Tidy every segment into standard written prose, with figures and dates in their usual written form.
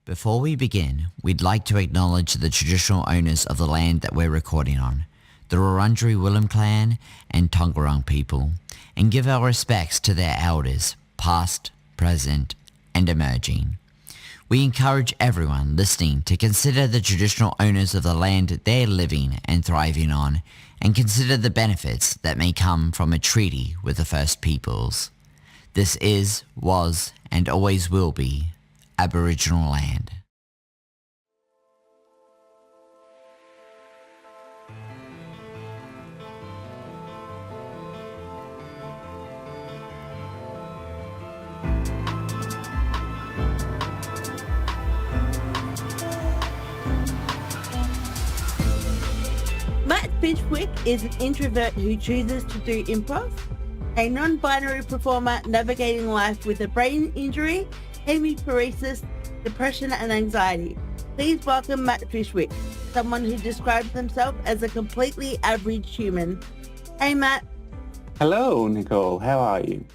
Before we begin, we'd like to acknowledge the traditional owners of the land that we're recording on, the Wurundjeri Willem clan and Tongarong people, and give our respects to their elders, past, present, and emerging. We encourage everyone listening to consider the traditional owners of the land they're living and thriving on, and consider the benefits that may come from a treaty with the First Peoples. This is, was, and always will be Aboriginal land. Matt Fishwick is an introvert who chooses to do improv, a non-binary performer navigating life with a brain injury, hemiparesis, depression and anxiety. Please welcome Matt Fishwick, someone who describes themselves as a completely average human. Hey Matt. Hello Nicole, how are you?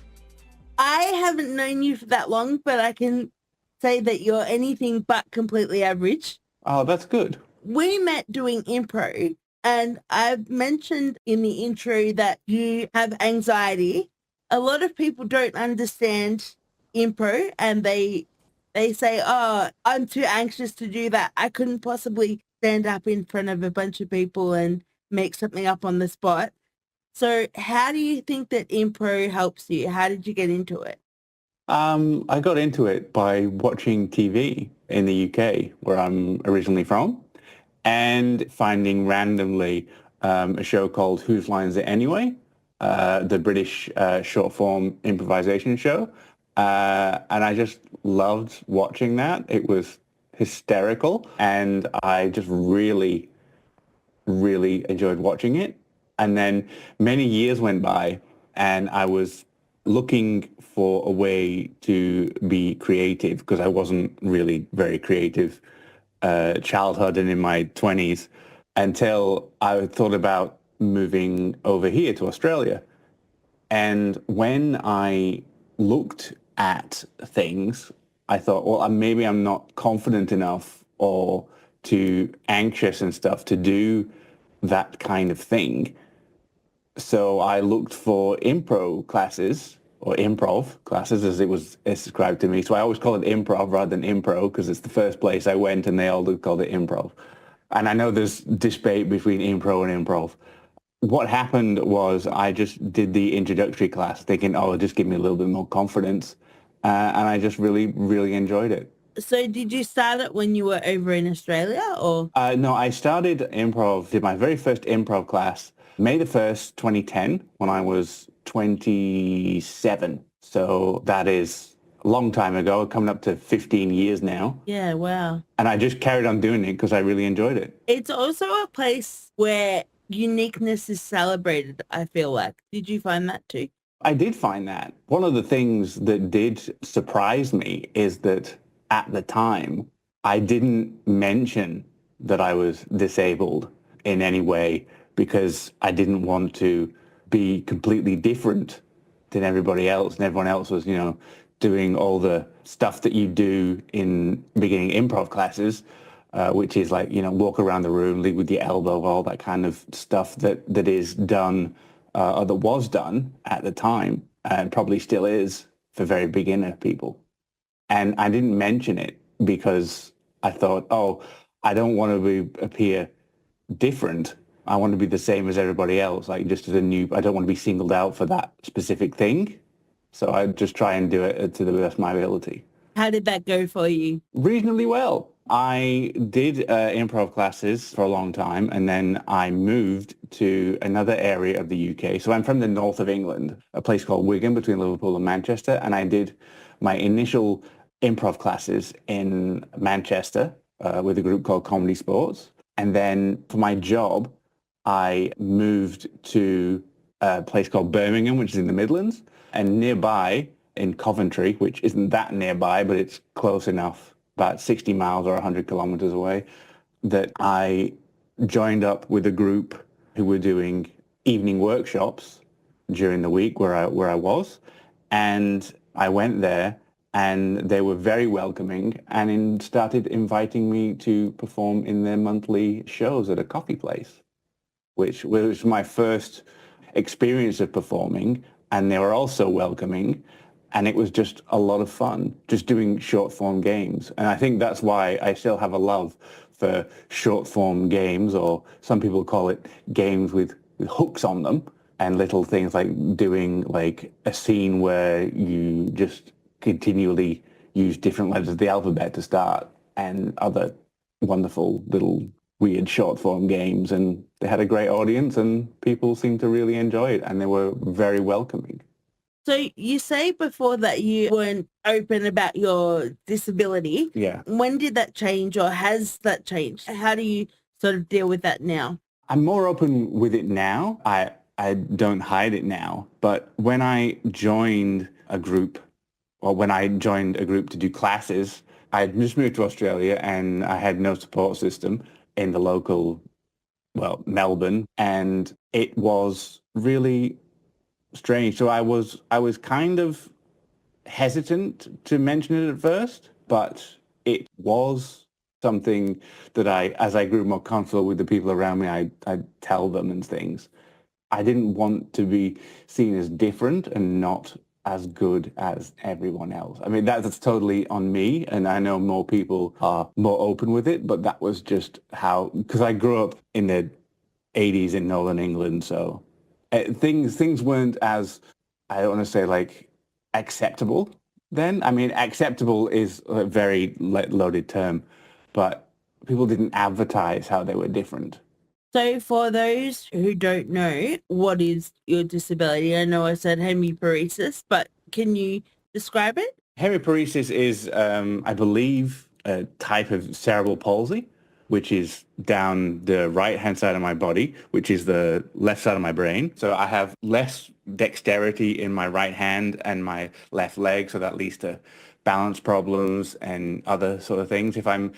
I haven't known you for that long, but I can say that you're anything but completely average. Oh, that's good. We met doing improv, and I've mentioned in the intro that you have anxiety. A lot of people don't understand improv, and they say, oh, I'm too anxious to do that. I couldn't possibly stand up in front of a bunch of people and make something up on the spot. So how do you think that improv helps you? How did you get into it? I got into it by watching TV in the UK, where I'm originally from, and finding randomly a show called Whose Line Is It Anyway? The British short form improvisation show. And I just loved watching that. It was hysterical, and I just really, really enjoyed watching it. And then many years went by, and I was looking for a way to be creative because I wasn't really very creative childhood and in my 20s until I thought about moving over here to Australia. And when I looked at things, I thought, well, maybe I'm not confident enough or too anxious and stuff to do that kind of thing. So I looked for improv classes, or improv classes as it was described to me. So I always call it improv rather than impro because it's the first place I went and they all called it improv. And I know there's debate between impro and improv. What happened was I just did the introductory class thinking, oh, it'll just give me a little bit more confidence. And I just really, really enjoyed it. So did you start it when you were over in Australia or? No, I started improv, did my very first improv class May the 1st, 2010, when I was 27. So that is a long time ago, coming up to 15 years now. Yeah, wow. And I just carried on doing it because I really enjoyed it. It's also a place where uniqueness is celebrated, I feel like. Did you find that too? I did find that. One of the things that did surprise me is that at the time, I didn't mention that I was disabled in any way because I didn't want to be completely different than everybody else. And everyone else was, doing all the stuff that you do in beginning improv classes, which is like, walk around the room, lead with your elbow, all that kind of stuff that is done or that was done at the time and probably still is for very beginner people. And I didn't mention it because I thought, oh, I don't want to appear different. I want to be the same as everybody else, like just as a new, I don't want to be singled out for that specific thing. So I just try and do it to the best of my ability. How did that go for you? Reasonably well. I did improv classes for a long time, and then I moved to another area of the UK. So I'm from the north of England, a place called Wigan between Liverpool and Manchester, and I did my initial improv classes in Manchester with a group called Comedy Sports. And then for my job, I moved to a place called Birmingham, which is in the Midlands, and nearby in Coventry, which isn't that nearby, but it's close enough, about 60 miles or 100 kilometers away, that I joined up with a group who were doing evening workshops during the week where I was. And I went there and they were very welcoming and started inviting me to perform in their monthly shows at a coffee place, which was my first experience of performing, and they were also welcoming, and it was just a lot of fun just doing short form games. And I think that's why I still have a love for short form games, or some people call it games with hooks on them, and little things like doing like a scene where you just continually use different letters of the alphabet to start, and other wonderful little weird short form games. And they had a great audience and people seemed to really enjoy it, and they were very welcoming. So you say before that you weren't open about your disability. Yeah. When did that change, or has that changed? How do you sort of deal with that now? I'm more open with it now. I don't hide it now. But when I joined a group, to do classes, I had just moved to Australia and I had no support system in the local, Melbourne. And it was really strange. So I was kind of hesitant to mention it at first, but it was something that as I grew more comfortable with the people around me, I'd tell them and things. I didn't want to be seen as different and not as good as everyone else. I mean, that's totally on me, and I know more people are more open with it, but that was just how, because I grew up in the 80s in Northern England, so things weren't as, I don't want to say like acceptable then. I mean, acceptable is a very loaded term, but people didn't advertise how they were different. So for those who don't know, what is your disability? I know I said hemiparesis, but can you describe it? Hemiparesis is, I believe, a type of cerebral palsy, which is down the right-hand side of my body, which is the left side of my brain. So I have less dexterity in my right hand and my left leg, so that leads to balance problems and other sort of things. If I'm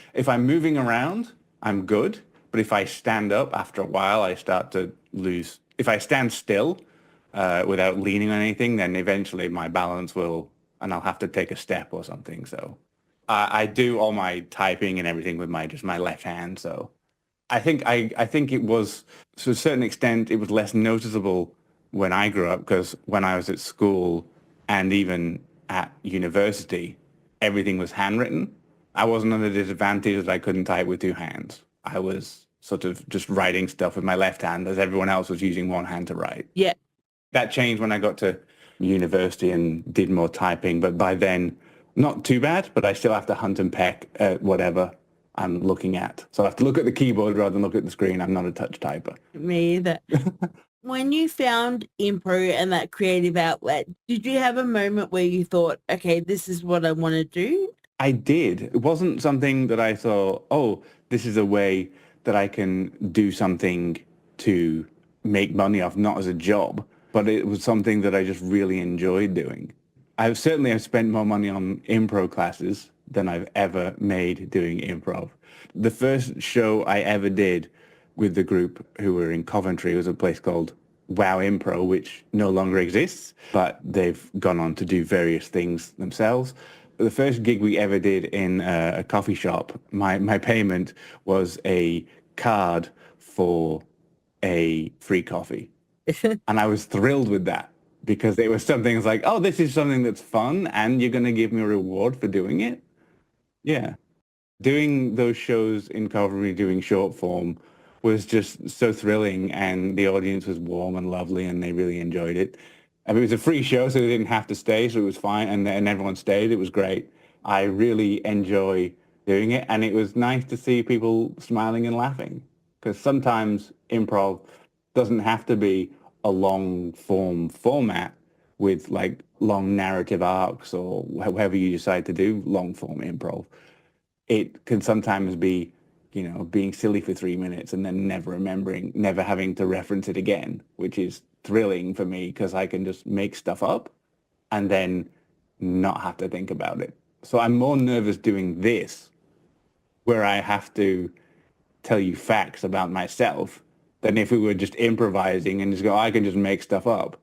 moving around, I'm good, but if I stand up after a while, I start to lose. If I stand still without leaning on anything, then eventually my balance will, and I'll have to take a step or something. So I do all my typing and everything with my left hand. So I think it was, to a certain extent, it was less noticeable when I grew up, because when I was at school and even at university, everything was handwritten. I wasn't under the disadvantage that I couldn't type with two hands. I was sort of just writing stuff with my left hand as everyone else was using one hand to write. Yeah. That changed when I got to university and did more typing, but by then, not too bad, but I still have to hunt and peck at whatever I'm looking at. So I have to look at the keyboard rather than look at the screen. I'm not a touch typer. Me either. When you found improv and that creative outlet, did you have a moment where you thought, okay, this is what I want to do? I did. It wasn't something that I thought, oh, this is a way that I can do something to make money off, not as a job, but it was something that I just really enjoyed doing. I've certainly spent more money on improv classes than I've ever made doing improv. The first show I ever did with the group who were in Coventry was a place called Wow Impro, which no longer exists, but they've gone on to do various things themselves. The first gig we ever did in a coffee shop, my payment was a card for a free coffee. And I was thrilled with that, because it was something like, oh, this is something that's fun and you're going to give me a reward for doing it. Yeah. Doing those shows in Coventry, doing short form, was just so thrilling, and the audience was warm and lovely and they really enjoyed it. I mean, it was a free show, so they didn't have to stay, so it was fine, and everyone stayed. It was great. I really enjoy doing it, and it was nice to see people smiling and laughing, because sometimes improv doesn't have to be a long form format with like long narrative arcs, or however you decide to do long form improv. It can sometimes be, being silly for 3 minutes and then never having to reference it again, which is thrilling for me, because I can just make stuff up and then not have to think about it. So I'm more nervous doing this, where I have to tell you facts about myself, than if we were just improvising and just go, I can just make stuff up.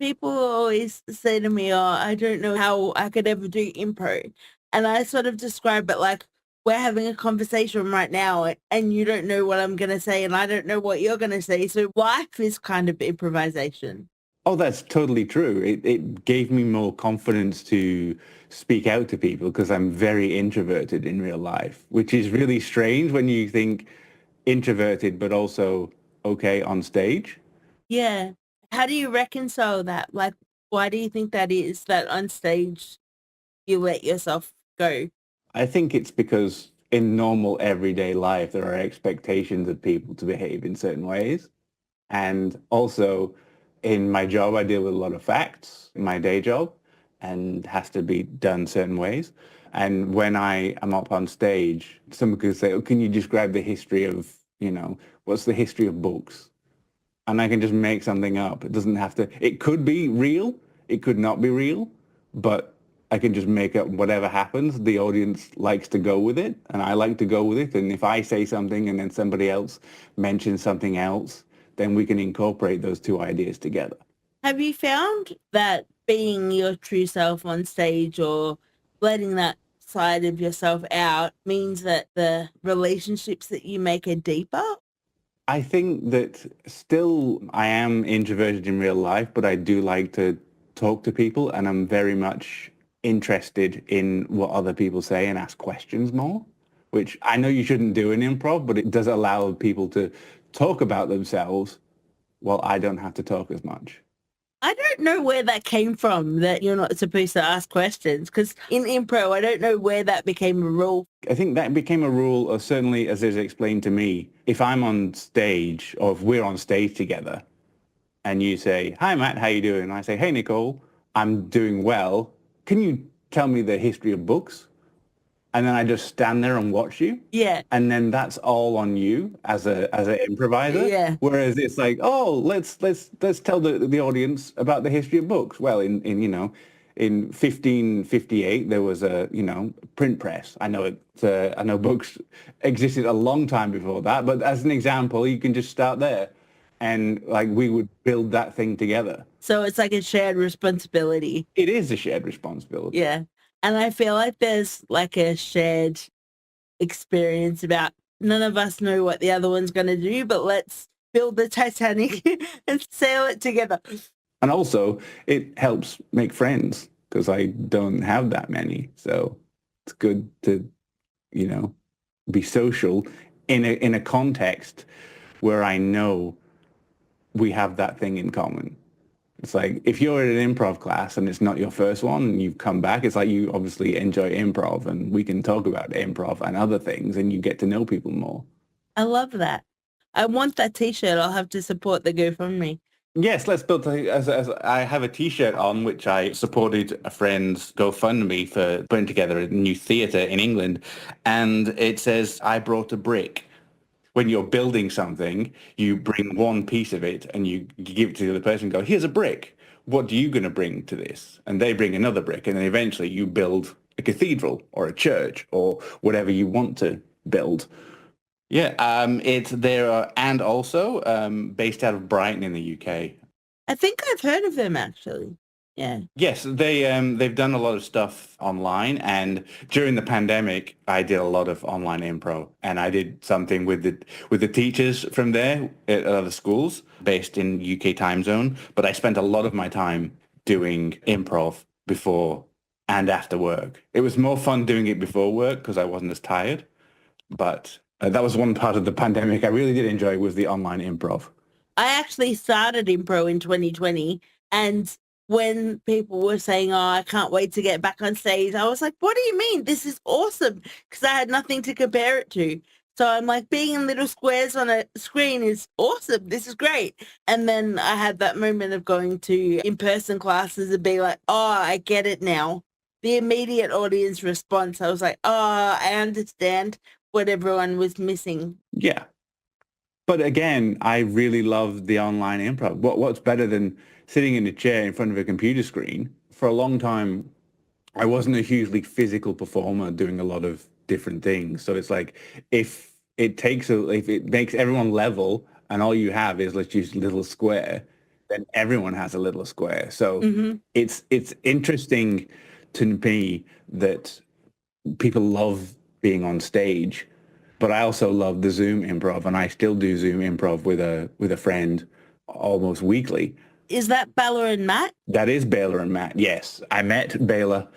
People always say to me, oh, I don't know how I could ever do improv. And I sort of describe it like we're having a conversation right now and you don't know what I'm going to say and I don't know what you're going to say. So life is kind of improvisation. Oh, that's totally true. It gave me more confidence to speak out to people because I'm very introverted in real life, which is really strange when you think introverted, but also okay on stage. Yeah. How do you reconcile that? Like, why do you think that is that on stage you let yourself go? I think it's because in normal everyday life, there are expectations of people to behave in certain ways. And also in my job, I deal with a lot of facts in my day job and has to be done certain ways. And when I am up on stage, someone could say, oh, can you describe the history of, what's the history of books? And I can just make something up. It doesn't have to, it could be real. It could not be real, but I can just make up whatever happens. The audience likes to go with it and I like to go with it. And if I say something and then somebody else mentions something else, then we can incorporate those two ideas together. Have you found that being your true self on stage or letting that side of yourself out means that the relationships that you make are deeper? I think that still I am introverted in real life, but I do like to talk to people and I'm very much interested in what other people say and ask questions more, which I know you shouldn't do in improv, but it does allow people to talk about themselves while I don't have to talk as much. I don't know where that came from, that you're not supposed to ask questions, because in improv, I don't know where that became a rule. I think that became a rule, or certainly as is explained to me, if I'm on stage or if we're on stage together and you say, hi, Matt, how you doing? And I say, hey, Nicole, I'm doing well. Can you tell me the history of books? And then I just stand there and watch you. Yeah. And then that's all on you as an improviser. Yeah. Whereas it's like, oh, let's tell the audience about the history of books. Well, in 1558 there was a print press. I know I know books existed a long time before that, but as an example, you can just start there, and like we would build that thing together. So it's like a shared responsibility. It is a shared responsibility. Yeah. And I feel like there's like a shared experience about none of us know what the other one's going to do, but let's build the Titanic and sail it together. And also, it helps make friends because I don't have that many. So it's good to, be social in a context where I know we have that thing in common. It's like if you're at an improv class and it's not your first one and you've come back, it's like you obviously enjoy improv and we can talk about improv and other things and you get to know people more. I love that. I want that T-shirt. I'll have to support the GoFundMe. Yes, let's build as I have a T-shirt on which I supported a friend's GoFundMe for putting together a new theatre in England, and it says, I brought a brick. When you're building something, you bring one piece of it and you give it to the other person and go, here's a brick. What are you going to bring to this? And they bring another brick. And then eventually you build a cathedral or a church or whatever you want to build. Yeah, it's there and also based out of Brighton in the UK. I think I've heard of them actually. Yeah. Yes, they've done a lot of stuff online, and during the pandemic, I did a lot of online improv, and I did something with the teachers from there at other schools based in UK time zone. But I spent a lot of my time doing improv before and after work. It was more fun doing it before work because I wasn't as tired. But that was one part of the pandemic I really did enjoy was the online improv. I actually started improv in 2020, and when people were saying, oh, I can't wait to get back on stage, I was like, what do you mean? This is awesome. Because I had nothing to compare it to. So I'm like, being in little squares on a screen is awesome. This is great. And then I had that moment of going to in-person classes and being like, oh, I get it now. The immediate audience response, I was like, oh, I understand what everyone was missing. Yeah. But again, I really love the online improv. What's better than sitting in a chair in front of a computer screen? For a long time, I wasn't a hugely physical performer doing a lot of different things. So it's like if it makes everyone level and all you have is let's use a little square, then everyone has a little square. So Mm-hmm. it's interesting to me that people love being on stage, but I also love the Zoom improv, and I still do Zoom improv with a friend almost weekly. Is that Bella and Matt? That is Bela and Matt. Yes, I met Bela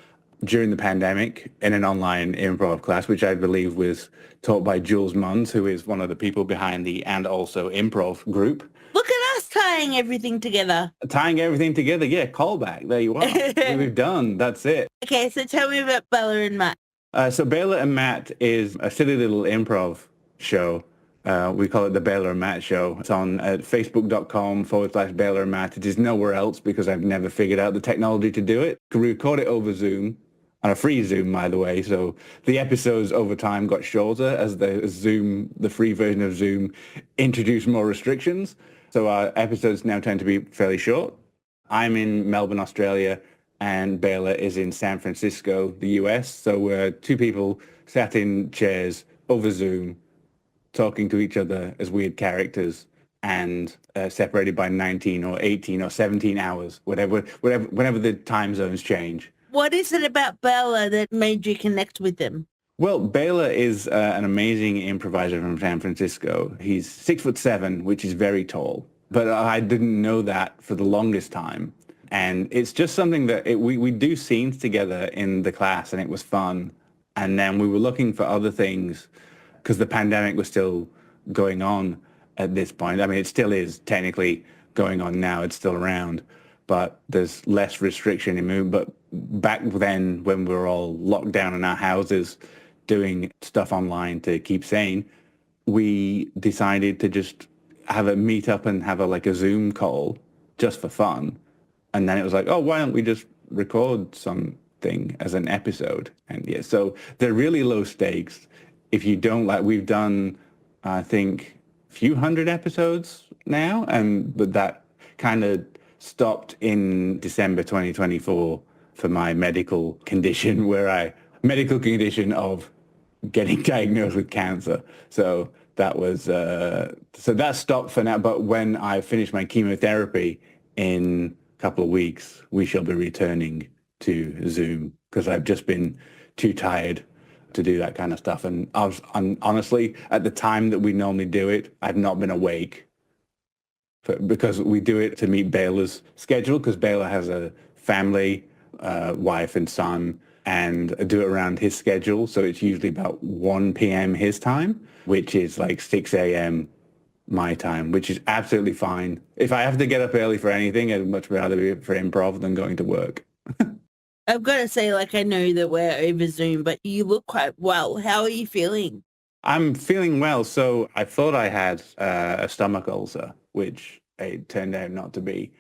during the pandemic in an online improv class, which I believe was taught by Jules Munns, who is one of the people behind the And Also Improv group. Look at us tying everything together. Tying everything together, yeah, callback. There you are. We've done. That's it. Okay, so tell me about Bella and Matt. So Bela and Matt is a silly little improv show. We call it the Bela and Matt Show. It's on at facebook.com/Bela and Matt. It is nowhere else because I've never figured out the technology to do it. We record it over Zoom, on a free Zoom, by the way. So the episodes over time got shorter as the free version of Zoom introduced more restrictions. So our episodes now tend to be fairly short. I'm in Melbourne, Australia, and Bela is in San Francisco, the US. So we're two people sat in chairs over Zoom, talking to each other as weird characters, and separated by 19 or 18 or 17 hours, whenever the time zones change. What is it about Bella that made you connect with them? Well, Bela is an amazing improviser from San Francisco. He's 6'7", which is very tall. But I didn't know that for the longest time. And it's just something that we do scenes together in the class, and it was fun. And then we were looking for other things because the pandemic was still going on at this point. I mean, it still is technically going on now. It's still around, but there's less restriction in movement. But back then, when we were all locked down in our houses doing stuff online to keep sane, we decided to just have a meet up and have a Zoom call just for fun. And then it was like, oh, why don't we just record something as an episode? And yeah, so they're really low stakes. If you don't we've done, I think, a few hundred episodes now, but that kind of stopped in December 2024 for my medical condition of getting diagnosed with cancer. So that was, so that stopped for now. But when I finish my chemotherapy in a couple of weeks, we shall be returning to Zoom because I've just been too tired to do that kind of stuff. And honestly, at the time that we normally do it, I've not been awake because we do it to meet Bela's schedule, because Bela has a family, wife and son, and I do it around his schedule. So it's usually about 1 p.m. his time, which is 6 a.m. my time, which is absolutely fine. If I have to get up early for anything, I'd much rather be for improv than going to work. I've got to say, I know that we're over Zoom, but you look quite well. How are you feeling? I'm feeling well. So I thought I had a stomach ulcer, which it turned out not to be.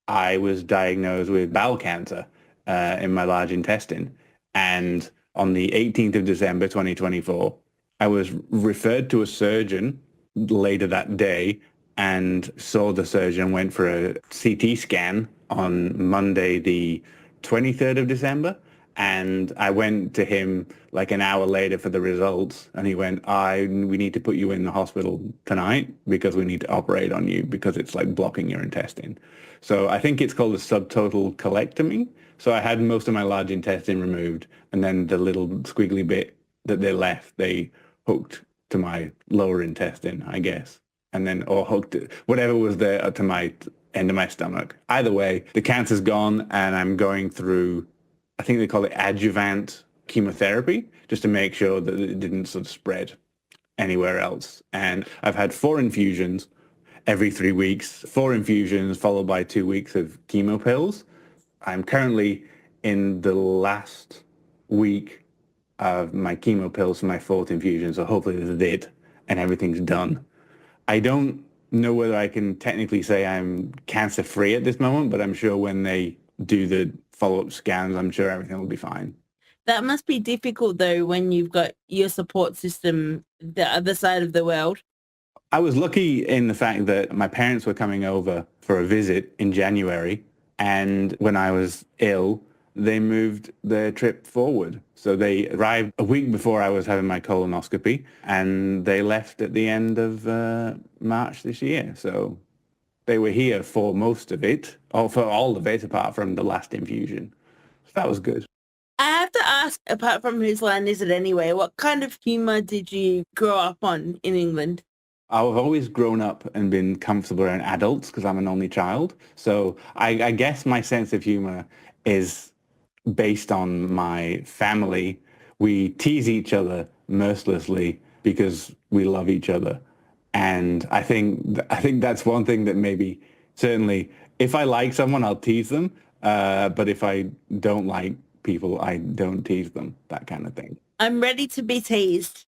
I was diagnosed with bowel cancer in my large intestine. And on the 18th of December, 2024, I was referred to a surgeon later that day and saw the surgeon, went for a CT scan on Monday, the 23rd of December. And I went to him an hour later for the results. And he went, we need to put you in the hospital tonight because we need to operate on you because it's blocking your intestine. So I think it's called a subtotal colectomy. So I had most of my large intestine removed. And then the little squiggly bit that they left, they hooked to my lower intestine, I guess. And then, or hooked it, whatever was there to my end of my stomach. Either way, the cancer's gone and I'm going through, I think they call it adjuvant chemotherapy, just to make sure that it didn't sort of spread anywhere else. And I've had 4 infusions every 3 weeks, 4 infusions followed by 2 weeks of chemo pills. I'm currently in the last week of my chemo pills for my 4th infusion, so hopefully this is it and everything's done. I don't know whether I can technically say I'm cancer-free at this moment, but I'm sure when they do the follow-up scans, I'm sure everything will be fine. That must be difficult, though, when you've got your support system the other side of the world. I was lucky in the fact that my parents were coming over for a visit in January, and when I was ill, they moved their trip forward. So they arrived a week before I was having my colonoscopy, and they left at the end of March this year. So They were here for most of it, or for all of it, apart from the last infusion. So that was good. I have to ask, apart from Whose Line Is It Anyway, what kind of humour did you grow up on in England? I've always grown up and been comfortable around adults because I'm an only child. So I guess my sense of humor is based on my family. We tease each other mercilessly because we love each other. And I think that's one thing that maybe certainly if I like someone, I'll tease them. But if I don't like people, I don't tease them, that kind of thing. I'm ready to be teased.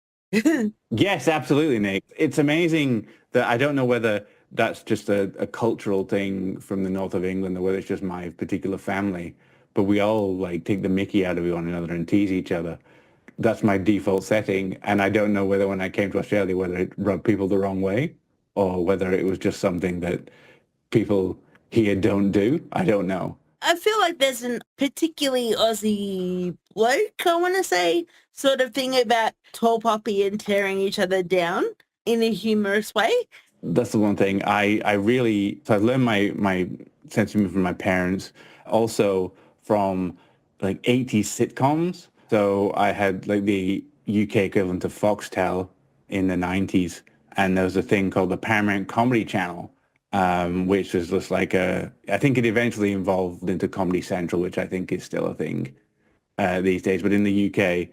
Yes, absolutely, Nick. It's amazing that I don't know whether that's just a cultural thing from the north of England or whether it's just my particular family, but we all like take the mickey out of one another and tease each other. That's my default setting. And I don't know whether when I came to Australia, whether it rubbed people the wrong way or whether it was just something that people here don't do. I don't know. I feel like there's a particularly Aussie bloke, I want to say, sort of thing about tall poppy and tearing each other down in a humorous way. That's the one thing so I learned my sense of humor from my parents, also from like 80s sitcoms. So I had like the UK equivalent of Foxtel in the 90s, and there was a thing called the Paramount Comedy Channel, which was just like I think it eventually evolved into Comedy Central, which I think is still a thing these days. But in the UK,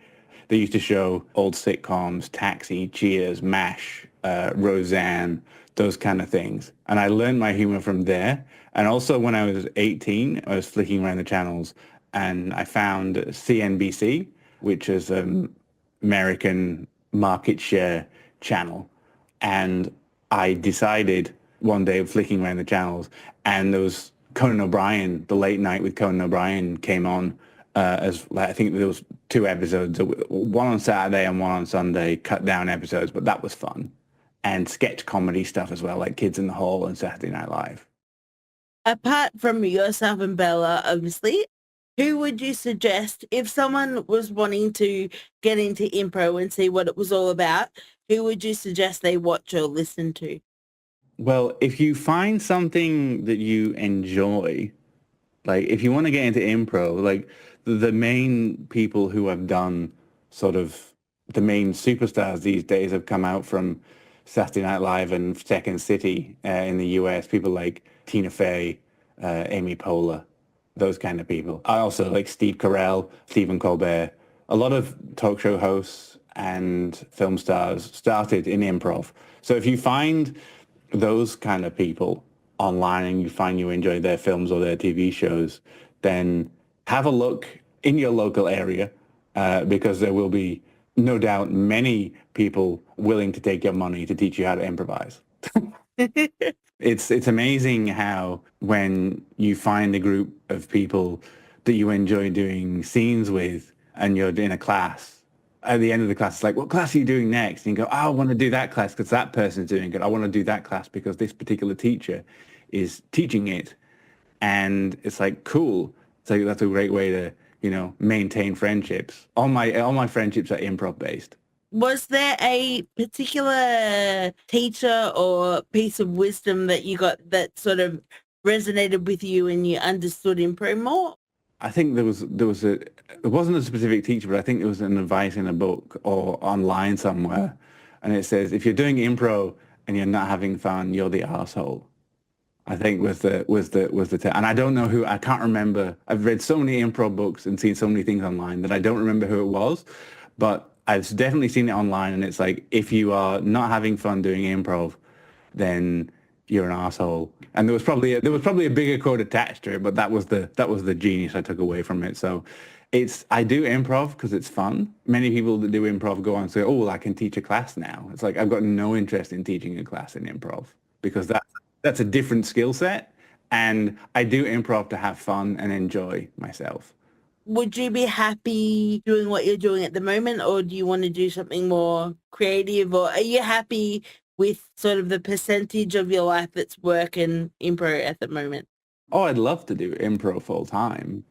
they used to show old sitcoms, Taxi, Cheers, MASH, Roseanne, those kind of things. And I learned my humor from there. And also when I was 18, I was flicking around the channels and I found CNBC, which is an American market share channel. And I decided one day flicking around the channels, and there was Conan O'Brien, the late night with Conan O'Brien came on as I think there was 2 episodes, one on Saturday and one on Sunday, cut down episodes, but that was fun. And sketch comedy stuff as well, like Kids in the Hall and Saturday Night Live. Apart from yourself and Bela, obviously, who would you suggest if someone was wanting to get into improv and see what it was all about? Who would you suggest they watch or listen to? Well, if you find something that you enjoy, like if you want to get into improv, like the main people who have done sort of the main superstars these days have come out from Saturday Night Live and Second City in the US, people like Tina Fey, Amy Poehler, those kind of people. I also like Steve Carell, Stephen Colbert. A lot of talk show hosts and film stars started in improv. So if you find those kind of people online and you find you enjoy their films or their TV shows, then have a look in your local area because there will be no doubt many people willing to take your money to teach you how to improvise. It's amazing how when you find a group of people that you enjoy doing scenes with and you're in a class, at the end of the class, it's like, what class are you doing next? And you go, oh, I want to do that class because that person's doing it. I want to do that class because this particular teacher is teaching it. And it's like, cool. So that's a great way to, maintain friendships. All my friendships are improv based. Was there a particular teacher or piece of wisdom that you got that sort of resonated with you and you understood improv more? I think there wasn't a specific teacher, but I think there was an advice in a book or online somewhere. And it says, if you're doing improv and you're not having fun, you're the arsehole. I think was the and I don't know who, I can't remember. I've read so many improv books and seen so many things online that I don't remember who it was, but I've definitely seen it online. And it's like, if you are not having fun doing improv, then you're an asshole. And there was probably a bigger quote attached to it, but that was the genius I took away from it. So I do improv because it's fun. Many people that do improv go on and say, oh, well, I can teach a class now. It's like, I've got no interest in teaching a class in improv because that's a different skill set. And I do improv to have fun and enjoy myself. Would you be happy doing what you're doing at the moment, or do you want to do something more creative, or are you happy with sort of the percentage of your life that's work and improv at the moment? Oh, I'd love to do improv full time.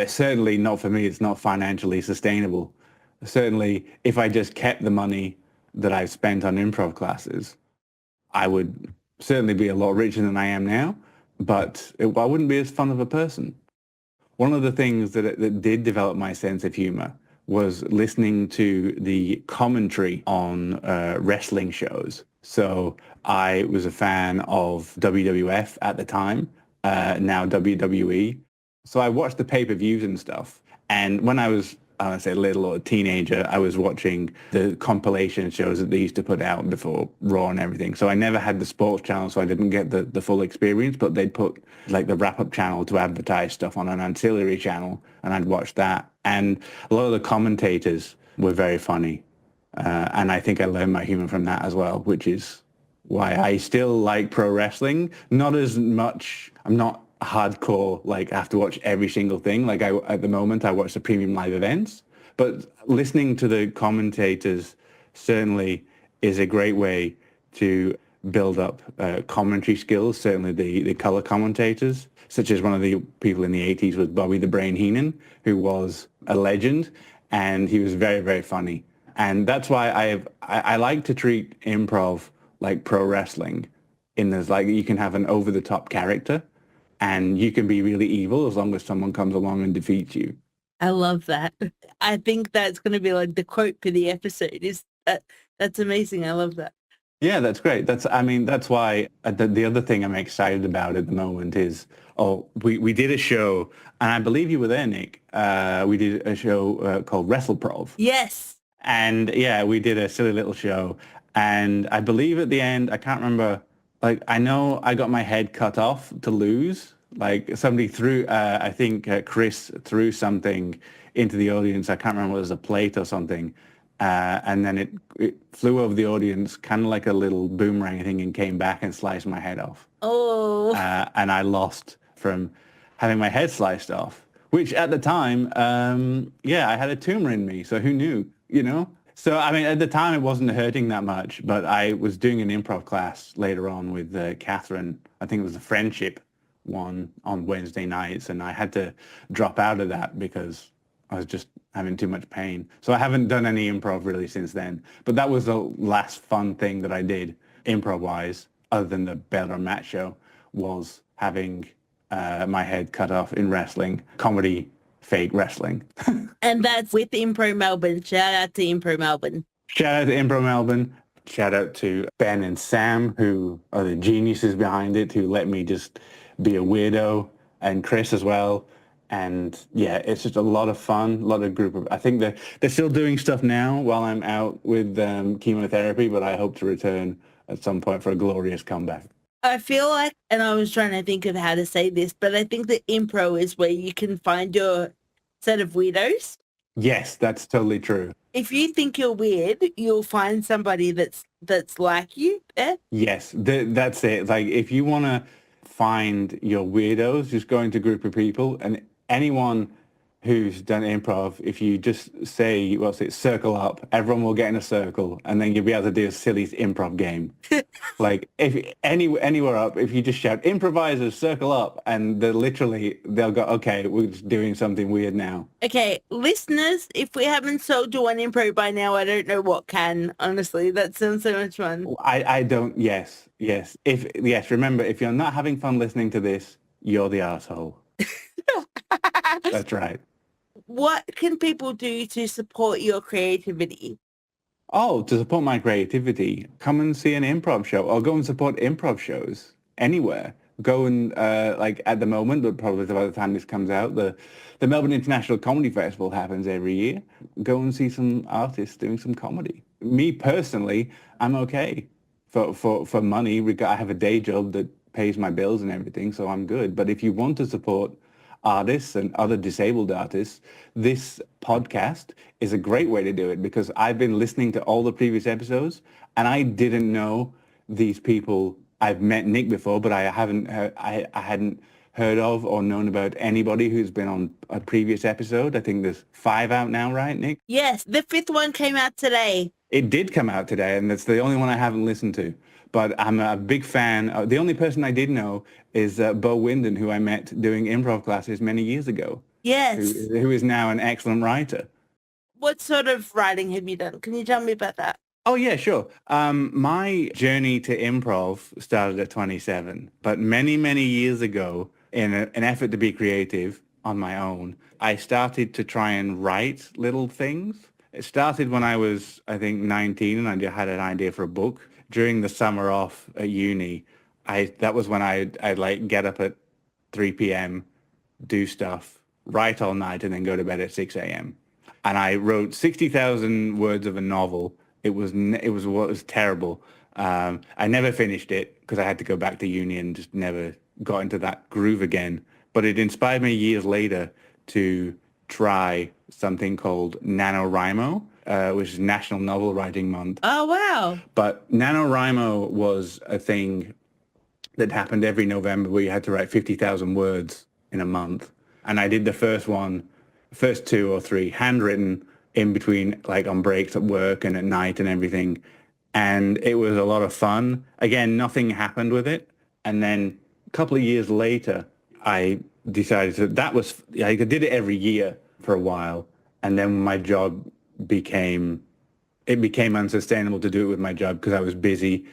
Certainly not for me. It's not financially sustainable. Certainly, if I just kept the money that I've spent on improv classes, I would certainly be a lot richer than I am now, but I wouldn't be as fun of a person. One of the things that did develop my sense of humor was listening to the commentary on wrestling shows. So I was a fan of WWF at the time, now WWE. So I watched the pay-per-views and stuff. And when I was, I say little or a teenager, I was watching the compilation shows that they used to put out before Raw and everything. So I never had the sports channel, so I didn't get the full experience, but they'd put like the wrap-up channel to advertise stuff on an ancillary channel, and I'd watch that. And a lot of the commentators were very funny. And I think I learned my humor from that as well, which is why I still like pro wrestling. Not as much, I'm not hardcore, like I have to watch every single thing. Like at the moment, I watch the premium live events. But listening to the commentators certainly is a great way to build up commentary skills, certainly the color commentators, such as one of the people in the 80s was Bobby the Brain Heenan, who was a legend, and he was very, very funny. And that's why I like to treat improv like pro wrestling, in there's like you can have an over-the-top character and you can be really evil as long as someone comes along and defeats you. I love that. I think that's going to be like the quote for the episode. That's amazing. I love that. Yeah, that's great. That's why the other thing I'm excited about at the moment is, we did a show, and I believe you were there, Nick. We did a show called WrestleProv. Yes. And yeah, we did a silly little show. And I believe at the end, I can't remember, like, I know I got my head cut off to lose. Like somebody threw, I think Chris threw something into the audience. I can't remember, it was a plate or something. And then it flew over the audience, kind of like a little boomerang thing, and came back and sliced my head off. Oh. And I lost from having my head sliced off, which at the time, I had a tumor in me. So who knew, you know? So, I mean, at the time it wasn't hurting that much, but I was doing an improv class later on with Catherine. I think it was a friendship one on Wednesday nights, and I had to drop out of that because I was just having too much pain. So I haven't done any improv really since then. But that was the last fun thing that I did improv-wise, other than the Bela and Matt show, was having my head cut off in wrestling, comedy, fake wrestling. And that's with Impro Melbourne. Shout out to Impro Melbourne. Shout out to Impro Melbourne. Shout out to Ben and Sam, who are the geniuses behind it, who let me just be a weirdo, and Chris as well. And yeah, it's just a lot of fun, a lot of group of, I think they're still doing stuff now while I'm out with chemotherapy, but I hope to return at some point for a glorious comeback. I feel like, and I was trying to think of how to say this, but I think that impro is where you can find your set of weirdos. Yes, that's totally true. If you think you're weird, you'll find somebody that's like you there. Yes, that's it. Like if you want to find your weirdos, just go into a group of people, and anyone who's done improv, if you just say, circle up, everyone will get in a circle, and then you'll be able to do a silly improv game. Like if anywhere up, if you just shout improvisers, circle up, and they'll go, okay, we're just doing something weird now. Okay, listeners, if we haven't sold you on improv by now, I don't know what can. Honestly, that sounds so much fun. I don't. Yes. Remember, if you're not having fun listening to this, you're the asshole. That's right. What can people do to support your creativity? Oh, to support my creativity, come and see an improv show, or go and support improv shows anywhere. Go and, at the moment, but probably by the time this comes out, the Melbourne International Comedy Festival happens every year. Go and see some artists doing some comedy. Me personally, I'm okay for money. I have a day job that pays my bills and everything, so I'm good. But if you want to support artists and other disabled artists, this podcast is a great way to do it, because I've been listening to all the previous episodes and I didn't know these people. I've met Nick before, but I hadn't heard of or known about anybody who's been on a previous episode. I think there's 5 out now, right, Nick? Yes, the 5th one came out today. It did come out today, and that's the only one I haven't listened to. But I'm a big fan. The only person I did know is Bo Winden, who I met doing improv classes many years ago. Yes. Who is now an excellent writer. What sort of writing have you done? Can you tell me about that? Oh, yeah, sure. My journey to improv started at 27, but many, many years ago, in an effort to be creative on my own, I started to try and write little things. It started when I was, I think, 19, and I just had an idea for a book. During the summer off at uni, that was when I'd like get up at 3 p.m., do stuff, write all night, and then go to bed at 6 a.m. And I wrote 60,000 words of a novel. It was terrible. I never finished it because I had to go back to uni and just never got into that groove again. But it inspired me years later to try something called NaNoWriMo, which is National Novel Writing Month. Oh, wow. But NaNoWriMo was a thing that happened every November where you had to write 50,000 words in a month. And I did the first two or three handwritten in between, like on breaks at work and at night and everything. And it was a lot of fun. Again, nothing happened with it. And then a couple of years later, I decided I did it every year for a while. And then my job became unsustainable to do it with my job because I was busy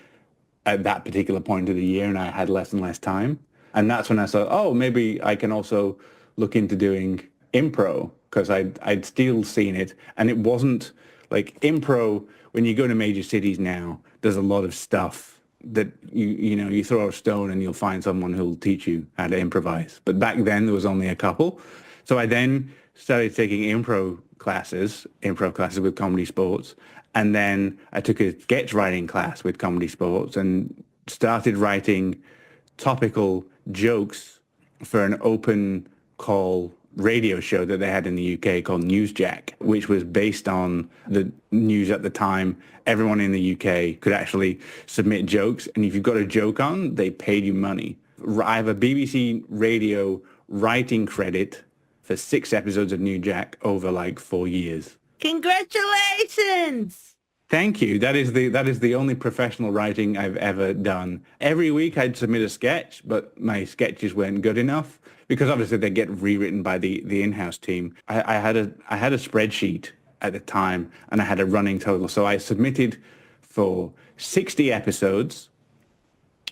at that particular point of the year and I had less and less time. And that's when I thought, oh, maybe I can also look into doing improv because I'd still seen it. And it wasn't like improv. When you go to major cities now, there's a lot of stuff that you throw a stone and you'll find someone who'll teach you how to improvise. But back then there was only a couple. So I then started taking improv classes with Comedy Sports. And then I took a sketch writing class with Comedy Sports and started writing topical jokes for an open call radio show that they had in the UK called Newsjack, which was based on the news at the time. Everyone in the UK could actually submit jokes, and if you got a joke on, they paid you money. I have a BBC radio writing credit for 6 episodes of Newsjack over like 4 years. Congratulations! Thank you. That is the only professional writing I've ever done. Every week I'd submit a sketch, but my sketches weren't good enough because obviously they get rewritten by the in-house team. I had a spreadsheet at the time and I had a running total. So I submitted for 60 episodes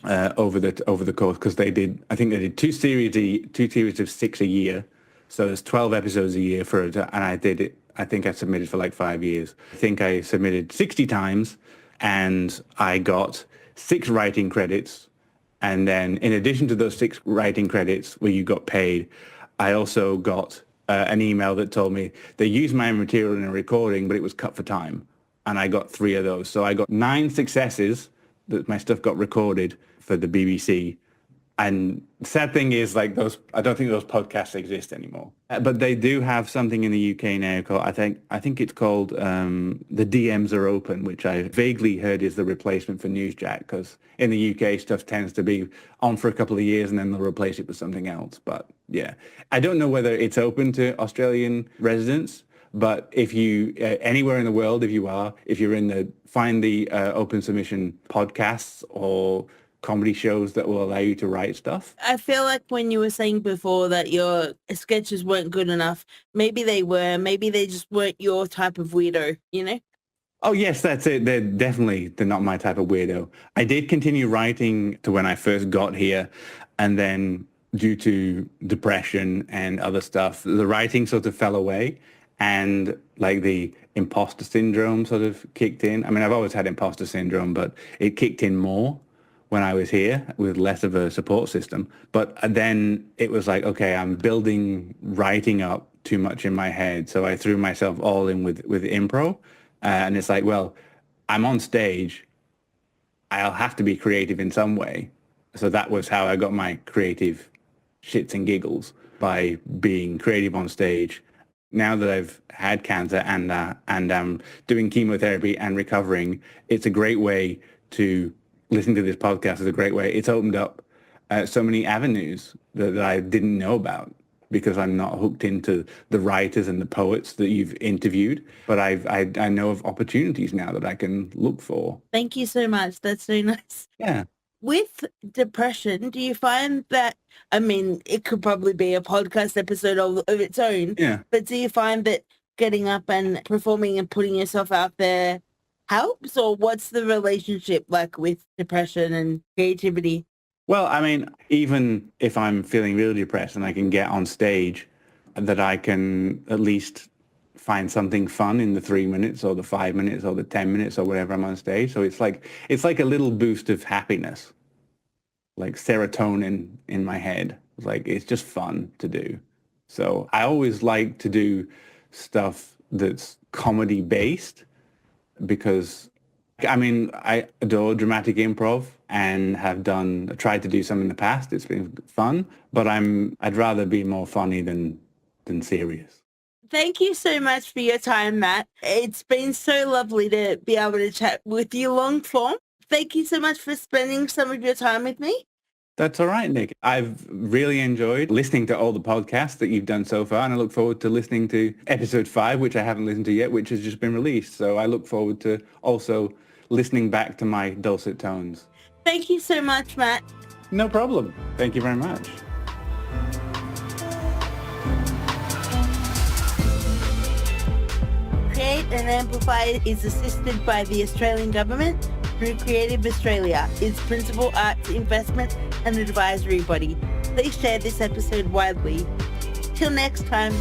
over the course because I think they did two series of 6 a year. So there's 12 episodes a year and I did it. I think I submitted for like 5 years. I think I submitted 60 times and I got 6 writing credits. And then in addition to those 6 writing credits where you got paid, I also got an email that told me they used my material in a recording, but it was cut for time. And I got 3 of those. So I got 9 successes that my stuff got recorded for the BBC. And the sad thing is, I don't think those podcasts exist anymore. But they do have something in the UK now called, I think it's called The DMs Are Open, which I vaguely heard is the replacement for Newsjack, because in the UK stuff tends to be on for a couple of years and then they'll replace it with something else. But yeah, I don't know whether it's open to Australian residents, but if you, anywhere in the world, if you're find the open submission podcasts or comedy shows that will allow you to write stuff. I feel like when you were saying before that your sketches weren't good enough, maybe they were, maybe they just weren't your type of weirdo, you know? Oh, yes, that's it. They're not my type of weirdo. I did continue writing to when I first got here, and then due to depression and other stuff, the writing sort of fell away, and like the imposter syndrome sort of kicked in. I mean, I've always had imposter syndrome, but it kicked in more when I was here with less of a support system. But then it was like, okay, I'm building writing up too much in my head. So I threw myself all in with improv. And it's like, well, I'm on stage. I'll have to be creative in some way. So that was how I got my creative shits and giggles, by being creative on stage. Now that I've had cancer and I'm doing chemotherapy and recovering, it's a great way to listening to this podcast is a great way. It's opened up so many avenues that I didn't know about because I'm not hooked into the writers and the poets that you've interviewed. But I know of opportunities now that I can look for. Thank you so much. That's so nice. Yeah. With depression, do you find that, I mean, it could probably be a podcast episode of its own, Yeah. but do you find that getting up and performing and putting yourself out there helps, or what's the relationship like with depression and creativity? Well, I mean, even if I'm feeling really depressed and I can get on stage, that I can at least find something fun in the 3 minutes or the 5 minutes or the 10 minutes or whatever I'm on stage. So it's like a little boost of happiness, like serotonin in my head. Like, it's just fun to do. So I always like to do stuff that's comedy based because, I mean, I adore dramatic improv and have tried to do some in the past. It's been fun, but I'd rather be more funny than serious. Thank you so much for your time, Matt. It's been so lovely to be able to chat with you long form. Thank you so much for spending some of your time with me. That's all right, Nick. I've really enjoyed listening to all the podcasts that you've done so far, and I look forward to listening to episode 5, which I haven't listened to yet, which has just been released. So I look forward to also listening back to my dulcet tones. Thank you so much, Matt. No problem. Thank you very much. Create and Amplify is assisted by the Australian Government through Creative Australia, its principal arts investment and advisory body. Please share this episode widely. Till next time.